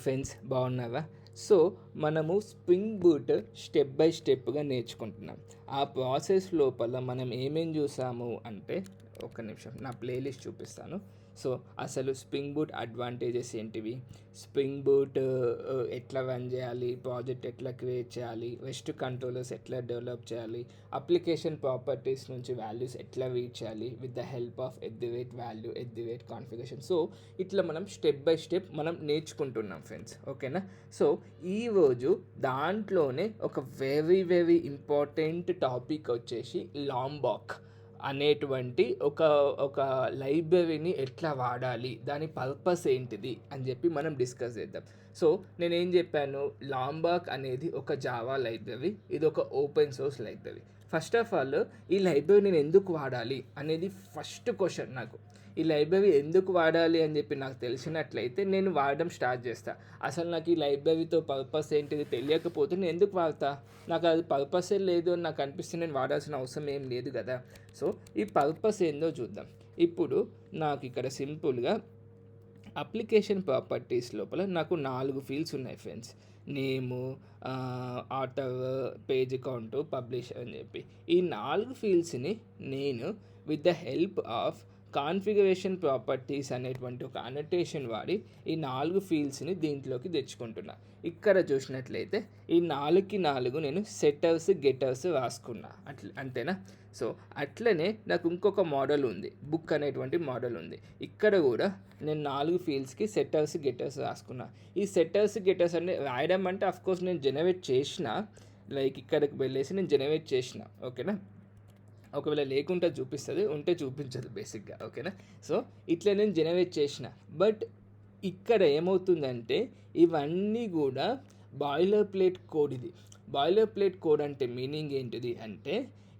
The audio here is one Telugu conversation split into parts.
ఫ్రెండ్స్ బాగున్నావా? సో మనము స్ప్రింగ్ బూట్ స్టెప్ బై స్టెప్గా నేర్చుకుంటున్నాం. ఆ ప్రాసెస్ లోపల మనం ఏమేం చూసాము అంటే, ఒక్క నిమిషం నా ప్లేలిస్ట్ చూపిస్తాను. సో అసలు స్ప్రింగ్ బూట్ అడ్వాంటేజెస్ ఏంటివి, స్ప్రింగ్ బూట్ ఎట్లా రన్ చేయాలి, ప్రాజెక్ట్ ఎట్లా క్రియేట్ చేయాలి, రెస్ట్ కంట్రోలర్స్ ఎట్లా డెవలప్ చేయాలి, అప్లికేషన్ ప్రాపర్టీస్ నుంచి వాల్యూస్ ఎట్లా రీడ్ చేయాలి with the help of value configuration. So ఇట్లా మనం స్టెప్ బై స్టెప్ మనం నేర్చుకుంటున్నాం ఫ్రెండ్స్, ఓకేనా? సో ఈరోజు దాంట్లోనే ఒక వెరీ వెరీ ఇంపార్టెంట్ టాపిక్ వచ్చేసి లాంబాక్ అనేటువంటి ఒక ఒక లైబ్రరీని ఎట్లా వాడాలి, దాని పర్పస్ ఏంటిది అని చెప్పి మనం డిస్కస్ చేద్దాం. సో నేనేం చెప్పాను, లాంబాక్ అనేది ఒక జావా లైబ్రరీ, ఇది ఒక open source library. First of all ఈ లైబ్రరీ నేను ఎందుకు వాడాలి అనేది ఫస్ట్ క్వశ్చన్ నాకు. ఈ లైబ్రరీ ఎందుకు వాడాలి అని చెప్పి నాకు తెలిసినట్లయితే నేను వాడడం స్టార్ట్ చేస్తా. అసలు నాకు ఈ లైబ్రరీతో పర్పస్ ఏంటిది తెలియకపోతే నేను ఎందుకు వాడతా? నాకు అది పర్పసే లేదు అని నాకు అనిపిస్తే నేను వాడాల్సిన అవసరం ఏం లేదు కదా. సో ఈ పర్పస్ ఏందో చూద్దాం. ఇప్పుడు నాకు ఇక్కడ సింపుల్గా అప్లికేషన్ ప్రాపర్టీస్ లోపల నాకు 4 ఫీల్డ్స్ ఉన్నాయి ఫ్రెండ్స్. నేము, ఆటర్, పేజ్ కౌంట్, పబ్లిషర్ అని చెప్పి ఈ 4 ఫీల్డ్స్ని నేను with the help of configuration properties అనేటువంటి ఒక అనటేషన్ వాడి ఈ 4 ఫీల్డ్స్ని దీంట్లోకి తెచ్చుకుంటున్నా. ఇక్కడ చూసినట్లయితే ఈ 4కి 4 నేను సెటర్స్ గెటర్స్ రాసుకున్నా, అంతేనా? సో అట్లనే నాకు ఇంకొక మోడల్ ఉంది, బుక్ అనేటువంటి మోడల్ ఉంది. ఇక్కడ కూడా నేను 4 ఫీల్డ్స్కి సెటర్స్ గెటర్స్ రాసుకున్నా. ఈ సెటర్స్ గెటర్స్ అంటే రాయడం అంటే అఫ్కోర్స్ నేను జనరేట్ చేసిన, లైక్ ఇక్కడికి వెళ్ళేసి నేను జనరేట్ చేసిన, ఓకేనా? ఒకవేళ లేకుంటే చూపిస్తుంది, ఉంటే చూపించదు బేసిక్గా, ఓకేనా? సో ఇట్లా నేను జనరేట్ చేసిన. బట్ ఇక్కడ ఏమవుతుందంటే ఇవన్నీ కూడా బాయిలర్ ప్లేట్ కోడ్. ఇది బాయిలర్ ప్లేట్ కోడ్ అంటే మీనింగ్ ఏంటిది అంటే,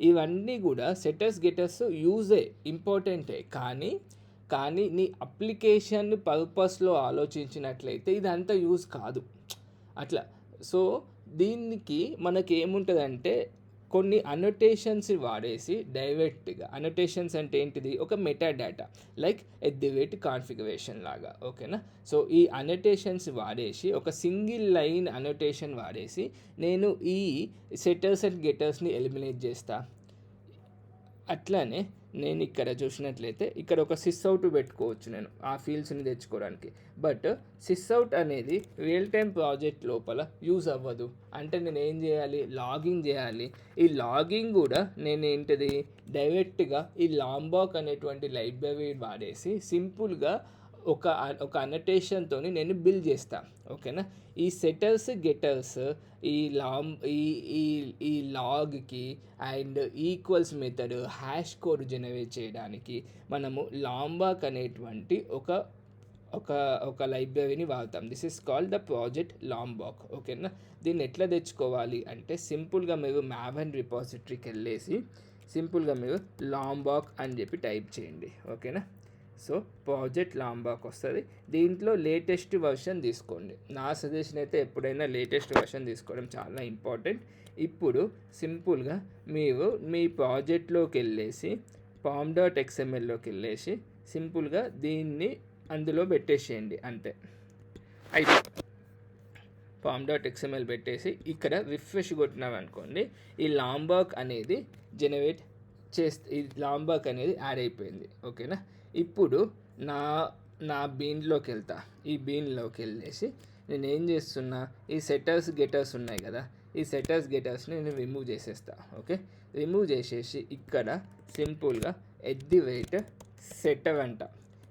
ఇవన్నీ కూడా సెటర్స్ గెటర్స్ యూజే, ఇంపార్టెంటే, కానీ నీ అప్లికేషన్ పర్పస్లో ఆలోచించినట్లయితే ఇదంతా యూజ్ కాదు అట్లా. సో దీనికి మనకి ఏముంటుందంటే కొన్ని అనోటేషన్స్ వాడేసి డైరెక్ట్గా, అనోటేషన్స్ అంటే ఏంటిది, ఒక మెటా డేటా లైక్ కాన్ఫిగరేషన్ లాగా, ఓకేనా? సో ఈ అనోటేషన్స్ వాడేసి ఒక సింగిల్ లైన్ అనోటేషన్ వాడేసి నేను ఈ సెటర్స్ అండ్ గెటర్స్ని ఎలిమినేట్ చేస్తా. అట్లానే నేను ఇక్కడ చూసినట్లయితే ఇక్కడ ఒక సిస్అవుట్ పెట్టుకోవచ్చు నేను ఆ ఫీల్డ్స్ని తెచ్చుకోవడానికి. బట్ సిస్అవుట్ అనేది రియల్ టైం ప్రాజెక్ట్ లోపల యూజ్ అవ్వదు. అంటే నేను ఏం చేయాలి, లాగిన్ చేయాలి. ఈ లాగింగ్ కూడా నేను ఏంటిది, డైరెక్ట్గా ఈ లాంబాక్ అనేటువంటి లైబ్రరీ వాడేసి సింపుల్గా ఒక ఒక అనటేషన్తో నేను బిల్డ్ చేస్తాను, ఓకేనా? ఈ సెటర్స్ గెటర్స్ ఈ ఈ లాగ్కి and equals method hash code generate చేయడానికి మనము లాంబాక్ అనేటువంటి ఒక ఒక ఒక లైబ్రరీని వాడతాం. This is called the project Lombok, ఓకేనా? దీన్ని ఎట్లా తెచ్చుకోవాలి అంటే సింపుల్గా మీరు మ్యావెన్ రిపాజిటరీకి వెళ్ళేసి సింపుల్గా మీరు లాంబాక్ అని చెప్పి టైప్ చేయండి, ఓకేనా? సో ప్రాజెక్ట్ లాంబాక్ వస్తుంది. దీంట్లో లేటెస్ట్ వర్షన్ తీసుకోండి. నా సజెషన్ అయితే ఎప్పుడైనా లేటెస్ట్ వర్షన్ తీసుకోవడం చాలా ఇంపార్టెంట్. ఇప్పుడు సింపుల్గా మీరు మీ ప్రాజెక్ట్లోకి వెళ్ళేసి pom.xmlలోకి వెళ్ళేసి సింపుల్గా దీన్ని అందులో పెట్టేసేయండి, అంతే. అయితే pom.xml పెట్టేసి ఇక్కడ రిఫ్రెష్ కొట్టినామనుకోండి, ఈ లాంబాక్ అనేది జనరేట్ ఈ లాంబాక్ అనేది యాడ్ అయిపోయింది, ఓకేనా? ఇప్పుడు నా బీన్లోకి వెళ్తా. ఈ బీన్లోకి వెళ్ళేసి నేను ఏం చేస్తున్నా, ఈ సెటర్స్ గెటర్స్ ఉన్నాయి కదా, ఈ సెటర్స్ గెటర్స్ని నేను రిమూవ్ చేసేస్తా, ఓకే? రిమూవ్ చేసేసి ఇక్కడ సింపుల్గా సెటర్ అంట.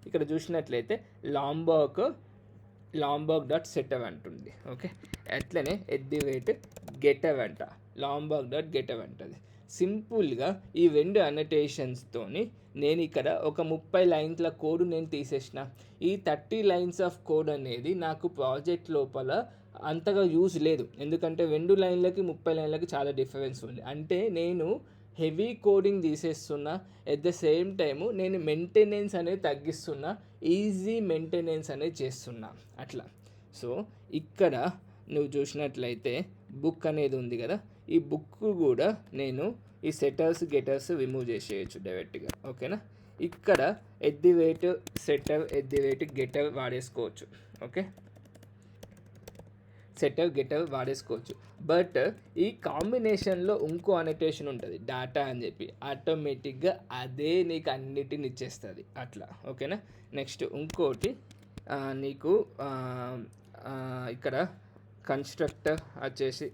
ఇక్కడ చూసినట్లయితే లాంబాక్ .setter అంటుంది, ఓకే? అట్లనే గెటర్ అంట, లాంబాక్.getter అంటుంది. సింపుల్గా ఈ 2 అనటేషన్స్తోని నేను ఇక్కడ ఒక 30 లైన్ల కోడ్ నేను తీసేసిన. ఈ 30 లైన్స్ ఆఫ్ కోడ్ అనేది నాకు ప్రాజెక్ట్ లోపల అంతగా యూజ్ లేదు, ఎందుకంటే 2 లైన్లకి 30 లైన్లకి చాలా డిఫరెన్స్ ఉంది. అంటే నేను హెవీ కోడింగ్ తీసేస్తున్నా, ఎట్ ద సేమ్ టైము నేను మెయింటెనెన్స్ అనేది తగ్గిస్తున్నా, ఈజీ మెయింటెనెన్స్ అనేది చేస్తున్నా అట్లా. సో ఇక్కడ నువ్వు చూసినట్లయితే బుక్ అనేది ఉంది కదా, ఈ బుక్ కూడా నేను ఈ సెటర్స్ గెటర్స్ రిమూవ్ చేసేయచ్చు డైరెక్ట్గా, ఓకేనా? ఇక్కడ సెటర్ గెటర్ వాడేసుకోవచ్చు, ఓకే? సెటర్ గెటర్ వాడేసుకోవచ్చు. బట్ ఈ కాంబినేషన్లో ఇంకో అనోటేషన్ ఉంటుంది డాటా అని చెప్పి, ఆటోమేటిక్గా అదే నీకు అన్నిటిని ఇచ్చేస్తుంది అట్లా. ఓకేనా. నెక్స్ట్ ఇంకోటి నీకు ఇక్కడ కన్స్ట్రక్టర్ వచ్చేసి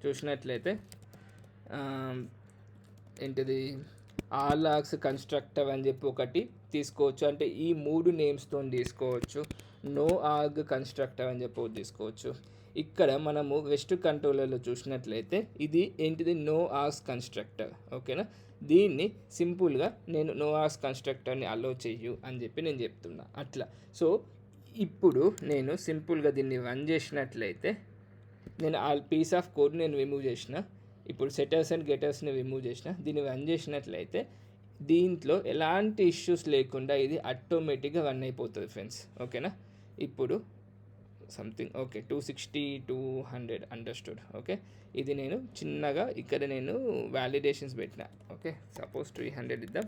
చూసినట్లయితే ఏంటిది ఆల్ ఆర్గ్స్ కన్స్ట్రక్టర్ అని చెప్పి ఒకటి తీసుకోవచ్చు, అంటే ఈ 3 నేమ్స్తో తీసుకోవచ్చు. నో ఆర్గ్ కన్స్ట్రక్టర్ అని చెప్పి తీసుకోవచ్చు. ఇక్కడ మనము వెస్ట్ కంట్రోలర్లో చూసినట్లయితే ఇది ఏంటిది నో ఆర్గ్స్ కన్స్ట్రక్టర్. ఓకేనా. దీన్ని సింపుల్గా నేను నో ఆర్గ్స్ కన్స్ట్రక్టర్ని అలో చెయ్యు అని చెప్పి నేను చెప్తున్నా అట్లా. సో ఇప్పుడు నేను సింపుల్గా దీన్ని రన్ చేసినట్లయితే నేను ఆ పీస్ ఆఫ్ కోడ్ నేను రిమూవ్ చేసిన, ఇప్పుడు సెటర్స్ అండ్ గెటర్స్ని రిమూవ్ చేసిన, దీన్ని రన్ చేసినట్లయితే దీంట్లో ఎలాంటి ఇష్యూస్ లేకుండా ఇది ఆటోమేటిక్గా రన్ అయిపోతుంది ఫ్రెండ్స్. ఓకేనా. ఇప్పుడు సంథింగ్ ఓకే 260 200 అండర్స్టూడ్. ఓకే, ఇది నేను చిన్నగా ఇక్కడ నేను వ్యాలిడేషన్స్ పెట్టిన. ఓకే, సపోజ్ 300 ఇద్దాం.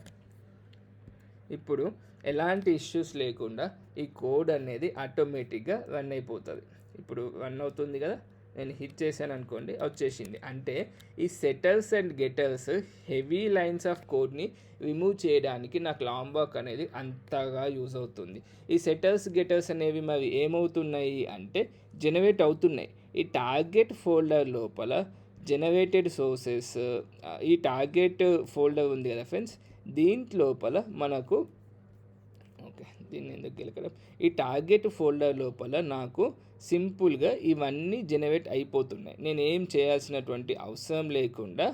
ఇప్పుడు ఎలాంటి ఇష్యూస్ లేకుండా ఈ కోడ్ అనేది ఆటోమేటిక్గా రన్ అయిపోతుంది. ఇప్పుడు రన్ అవుతుంది కదా, నేను హిట్ చేశాను అనుకోండి వచ్చేసింది. అంటే ఈ setters and getters heavy lines of కోడ్ని రిమూవ్ చేయడానికి నాకు లాంబాక్ అనేది అంతగా యూజ్ అవుతుంది. ఈ సెటర్స్ గెటర్స్ అనేవి మరి ఏమవుతున్నాయి అంటే జనరేట్ అవుతున్నాయి. ఈ టార్గెట్ ఫోల్డర్ లోపల జనరేటెడ్ సోర్సెస్, ఈ టార్గెట్ ఫోల్డర్ ఉంది కదా ఫ్రెండ్స్, దీంట్లోపల మనకు ఓకే దీన్ని ఎందుకు గెలకడం, ఈ టార్గెట్ ఫోల్డర్ లోపల నాకు సింపుల్గా ఇవన్నీ జనరేట్ అయిపోతున్నాయి. నేను ఏం చేయాల్సినటువంటి అవసరం లేకుండా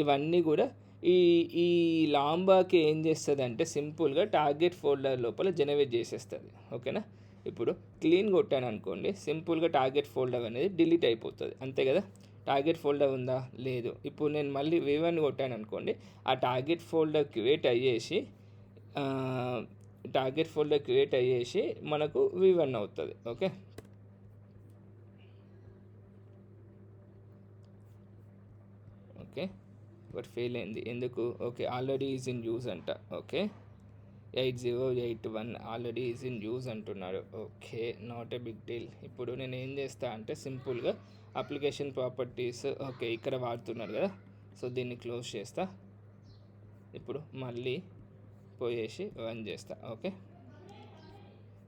ఇవన్నీ కూడా ఈ ఈ లాంబాకి ఏం చేస్తుంది అంటే సింపుల్గా టార్గెట్ ఫోల్డర్ లోపల జనరేట్ చేసేస్తుంది. ఓకేనా. ఇప్పుడు క్లీన్ కొట్టాను అనుకోండి, సింపుల్గా టార్గెట్ ఫోల్డర్ అనేది డిలీట్ అయిపోతుంది. అంతే కదా. టార్గెట్ ఫోల్డర్ ఉందా లేదు. ఇప్పుడు నేను మళ్ళీ V1 కొట్టాను అనుకోండి, ఆ టార్గెట్ ఫోల్డర్ క్రియేట్ అయ్యేసి మనకు V1 అవుతుంది. ఓకే, ఓకే బట్ ఫెయిల్ అయింది ఎందుకు. Okay, already is in use అంట. Okay 8081 already is in use అంటున్నారు. Okay, not a big deal. ఇప్పుడు నేను ఏం చేస్తా అంటే సింపుల్గా అప్లికేషన్ ప్రాపర్టీస్ ఓకే ఇక్కడ వాడుతున్నారు కదా, సో దీన్ని క్లోజ్ చేస్తా. ఇప్పుడు మళ్ళీ పోయేసి రన్ చేస్తా. ఓకే,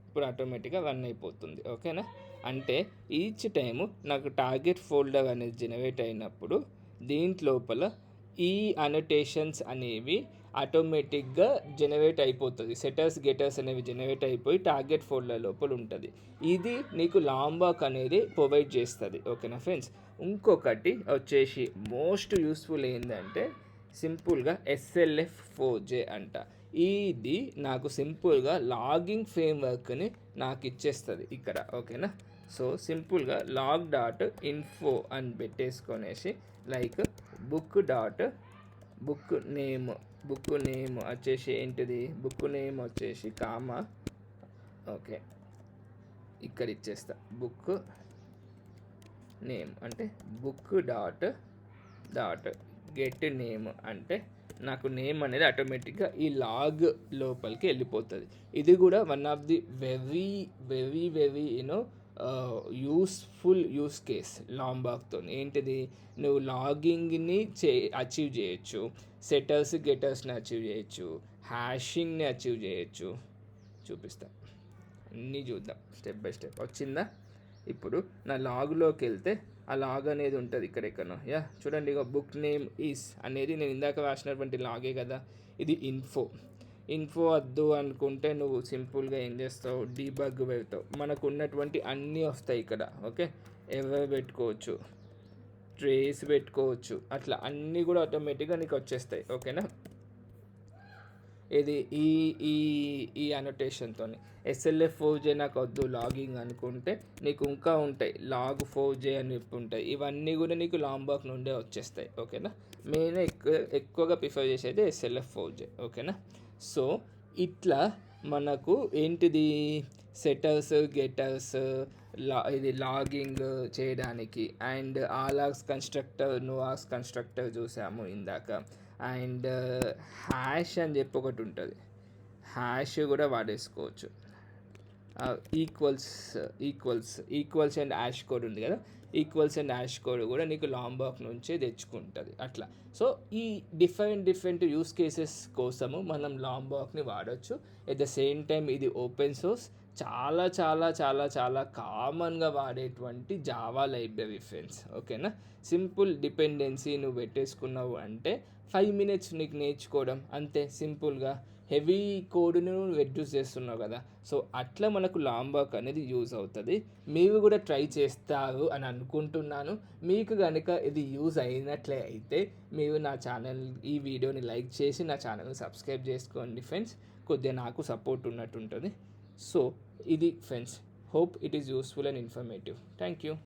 ఇప్పుడు ఆటోమేటిక్గా రన్ అయిపోతుంది. ఓకేనా. అంటే ఈచ్ టైము నాకు టార్గెట్ ఫోల్డర్ అనేది జనరేట్ అయినప్పుడు దీంట్లోపల ఈ అనోటేషన్స్ అనేవి ఆటోమేటిక్గా జనరేట్ అయిపోతుంది. సెటర్స్ గెటర్స్ అనేవి జనరేట్ అయిపోయి టార్గెట్ ఫోల్డర్ లోపల ఉంటుంది. ఇది నీకు లాంబాక్ అనేది ప్రొవైడ్ చేస్తుంది. ఓకేనా ఫ్రెండ్స్. ఇంకొకటి వచ్చేసి మోస్ట్ యూస్ఫుల్ ఏంటంటే సింపుల్గా SLF4J అంట. ఇది నాకు సింపుల్గా లాగింగ్ ఫ్రేమ్వర్క్ని నాకు ఇచ్చేస్తుంది ఇక్కడ. ఓకేనా. సో సింపుల్గా లాగ్ డాట్ ఇన్ఫో అని పెట్టేసుకొనేసి లైక్ బుక్ నేమ్ వచ్చేసి ఏంటిది బుక్ నేమ్ వచ్చేసి కామా ఓకే ఇక్కడ ఇచ్చేస్తా. బుక్ నేమ్ అంటే బుక్ డాట్ గెట్ నేమ్ అంటే నాకు నేమ్ అనేది ఆటోమేటిక్గా ఈ లాగ్ లోపలికి వెళ్ళిపోతుంది. ఇది కూడా one of the very very very useful use case లాంబాక్తో. ఏంటిది, నువ్వు లాగింగ్ని అచీవ్ చేయొచ్చు, సెటర్స్ గెటర్స్ని అచీవ్ చేయొచ్చు, హ్యాషింగ్ని అచీవ్ చేయొచ్చు. చూపిస్తా, అన్నీ చూద్దాం స్టెప్ బై స్టెప్. వచ్చిందా. ఇప్పుడు నా లాగ్లోకి వెళ్తే ఆ లాగ్ అనేది ఉంటుంది ఇక్కడెక్కడో. చూడండి, ఇక బుక్ నేమ్ ఈస్ అనేది నేను ఇందాక రాసినటువంటి లాగే కదా. ఇది ఇన్ఫో వద్దు అనుకుంటే నువ్వు సింపుల్గా ఏం చేస్తావు, డీబగ్ పెడతావు. మనకు ఉన్నటువంటి అన్నీ వస్తాయి ఇక్కడ. ఓకే, ఎవరు పెట్టుకోవచ్చు, ట్రేస్ పెట్టుకోవచ్చు, అట్లా అన్నీ కూడా ఆటోమేటిక్గా నీకు వచ్చేస్తాయి. ఓకేనా. ఇది ఈ ఈ ఈ అనోటేషన్తో SLF4J నాకు వద్దు లాగింగ్ అనుకుంటే నీకు ఇంకా ఉంటాయి, log4j అని చెప్పి ఉంటాయి. ఇవన్నీ కూడా నీకు లాంబాక్ నుండే వచ్చేస్తాయి. ఓకేనా. మెయిన్ ఎక్కువగా ప్రిఫర్ చేసేది SLF4J. ఓకేనా. సో ఇట్లా మనకు ఏంటిది సెటర్స్ గెటర్స్ ఇది లాగింగ్ చేయడానికి, and all args constructor no args constructor చూసాము ఇందాక. అండ్ హ్యాష్ అని చెప్పి ఒకటి ఉంటుంది, హ్యాష్ కూడా వాడేసుకోవచ్చు. Equals equals and hash code ఉంది కదా, ఈక్వల్స్ అండ్ యాష్ కోడ్ కూడా నీకు లాంబాక్ నుంచే తెచ్చుకుంటుంది అట్లా. సో ఈ డిఫరెంట్ యూస్ కేసెస్ కోసము మనం లాంబాక్ని వాడచ్చు. ఎట్ ద సేమ్ టైం ఇది ఓపెన్ సోర్స్, చాలా చాలా చాలా చాలా కామన్గా వాడేటువంటి జావా లైబ్రరీ ఫ్రెండ్స్. ఓకేనా, సింపుల్ డిపెండెన్సీ నువ్వు పెట్టేసుకున్నావు అంటే 5 minutes నీకు నేర్చుకోవడం అంతే సింపుల్గా. హెవీ కోడ్ను రెడ్యూస్ చేస్తున్నావు కదా, సో అట్లా మనకు లాంబాక్ అనేది యూజ్ అవుతుంది. మీరు కూడా ట్రై చేస్తారు అని అనుకుంటున్నాను. మీకు కనుక ఇది యూజ్ అయినట్లే అయితే మీరు నా ఛానల్, ఈ వీడియోని లైక్ చేసి నా ఛానల్ని సబ్స్క్రైబ్ చేసుకోండి ఫ్రెండ్స్. కొద్దిగా నాకు సపోర్ట్ ఉన్నట్టు ఉంటుంది. సో ఇది friends, hope it is useful and informative. Thank you.